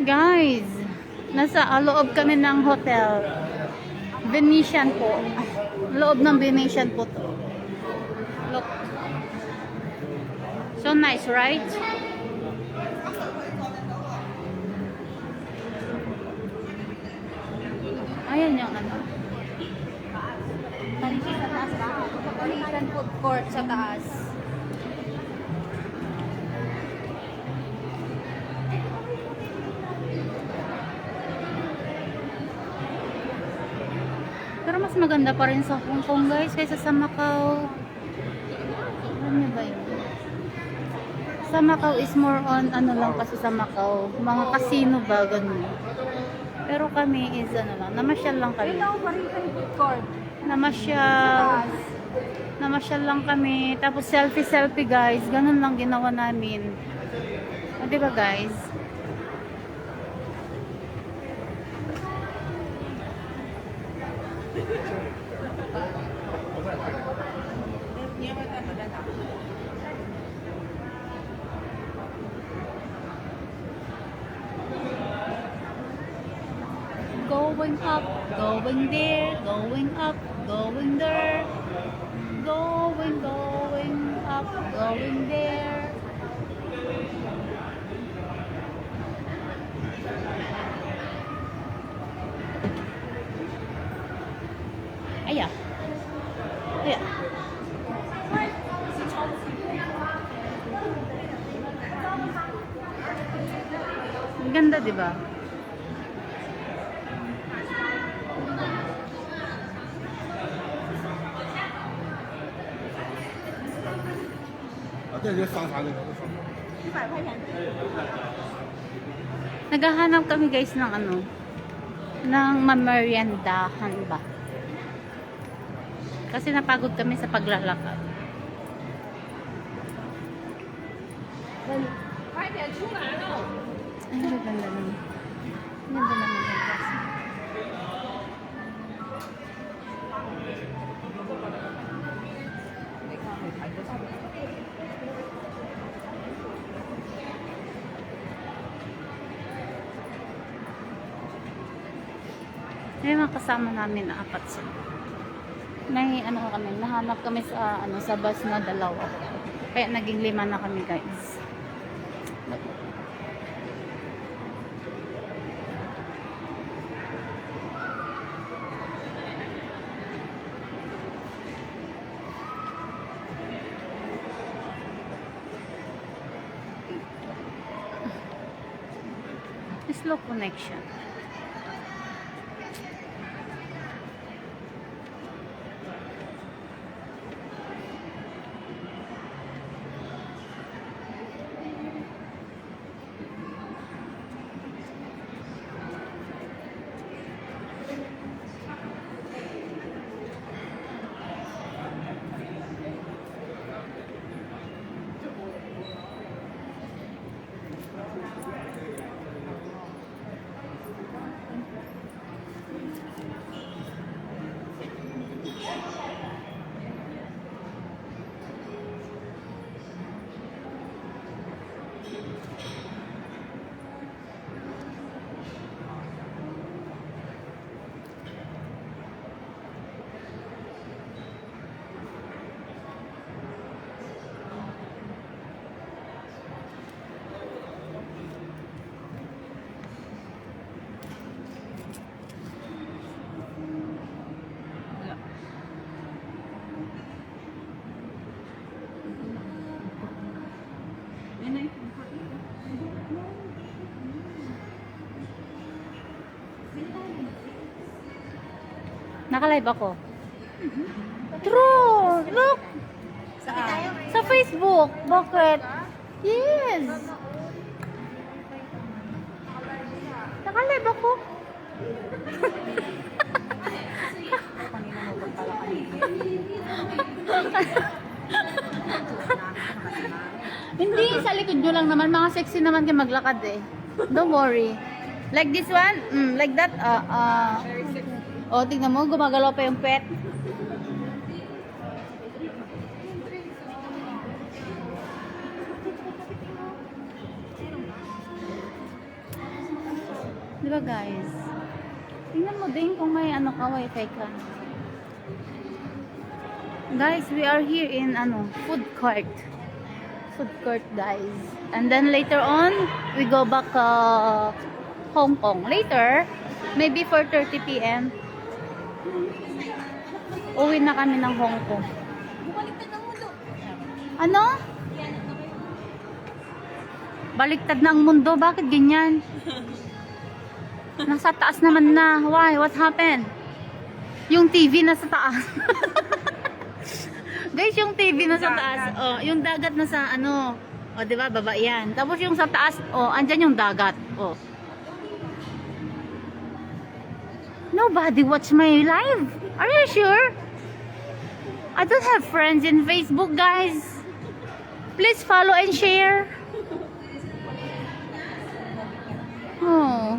Guys, nasa loob kami ng hotel. Venetian po. Loob ng Venetian po to. Look. So nice, right? Ayan yung ano. Metropolitan Food Court sa taas. Pero mas maganda pa rin sa Hong Kong, guys, kaysa sa Macau. Alam niyo ba yun? Sa Macau is more on, ano lang kasi sa Macau, mga casino ba, ganun. Pero kami is, ano lang, namasyal lang kami. Ito, Metropolitan Food Court. Namasyal. Namasyal lang kami. Tapos selfie-selfie, guys. Ganun lang ginawa namin. O, diba, guys? Going up, going there, going up, going there, going up, going there. Aya. Aya. Ang ganda, di ba? Naghahanap kami, guys, ng ano, ng mameriendahan ba? Kasi napagod kami sa paglalakad. Ay, ang ganda naman. Ang ganda naman, guys. May mga kasama namin na apat sila. May ano kami, nahanap kami sa ano sa bus na dalawa. Kaya naging 5 na kami, guys. Slow connection. Naka-live ako. True! Look! Sa Facebook. Bakit? Yes! Naka-live ako. Hindi, sa likod nyo lang naman. Mga sexy naman kayo maglakad eh. Don't worry. Like this one? Like that? Oh, tingnan mo, gumagalaw pa yung pet. Di ba guys? Tingnan mo din kung may ano ka, wifi ka. Guys, we are here in food court. Food court, guys. And then later on, we go back Hong Kong. Later, maybe 4:30 p.m. Uwi na kami ng Hong Kong. Bumaliktad ng mundo. Ano? Baliktad ng mundo? Bakit ganyan? Nasa taas naman na. Why? What happened? Yung TV nasa taas. Guys, yung TV nasa taas. Oh, yung dagat nasa ano. Oh, 'di ba? Baba 'yan. Tapos yung sa taas, oh, andyan yung dagat. Oh. Nobody watch my live. Are you sure? I don't have friends in Facebook, guys. Please follow and share. Oh.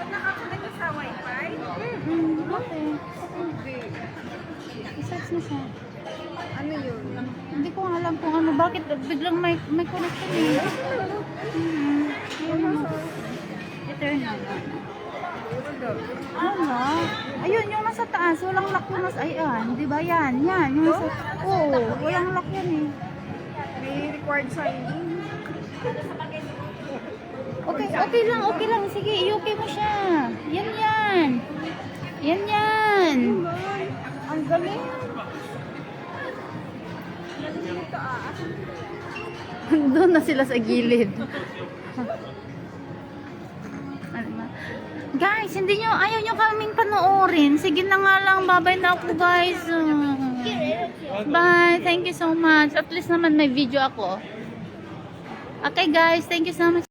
Nakakulit ka sa wifi? Okay. I-search na siya. Ano yun? Hindi ko alam kung ano. Bakit biglang may connection eh. Eternal. Ano? Ayun, yung nasa taas. Walang lock yung nasa... Ayan, di ba yan? Yan. Yung nasa... Oo, walang lock yan eh. May required signing. Okay lang. Sige, i-okay mo siya. Yan. Ang galing. Doon na sila sa gilid. Guys, ayaw nyo kaming panoorin. Sige na nga lang, babay na ako guys. Bye, thank you so much. At least naman may video ako. Okay guys, thank you so much.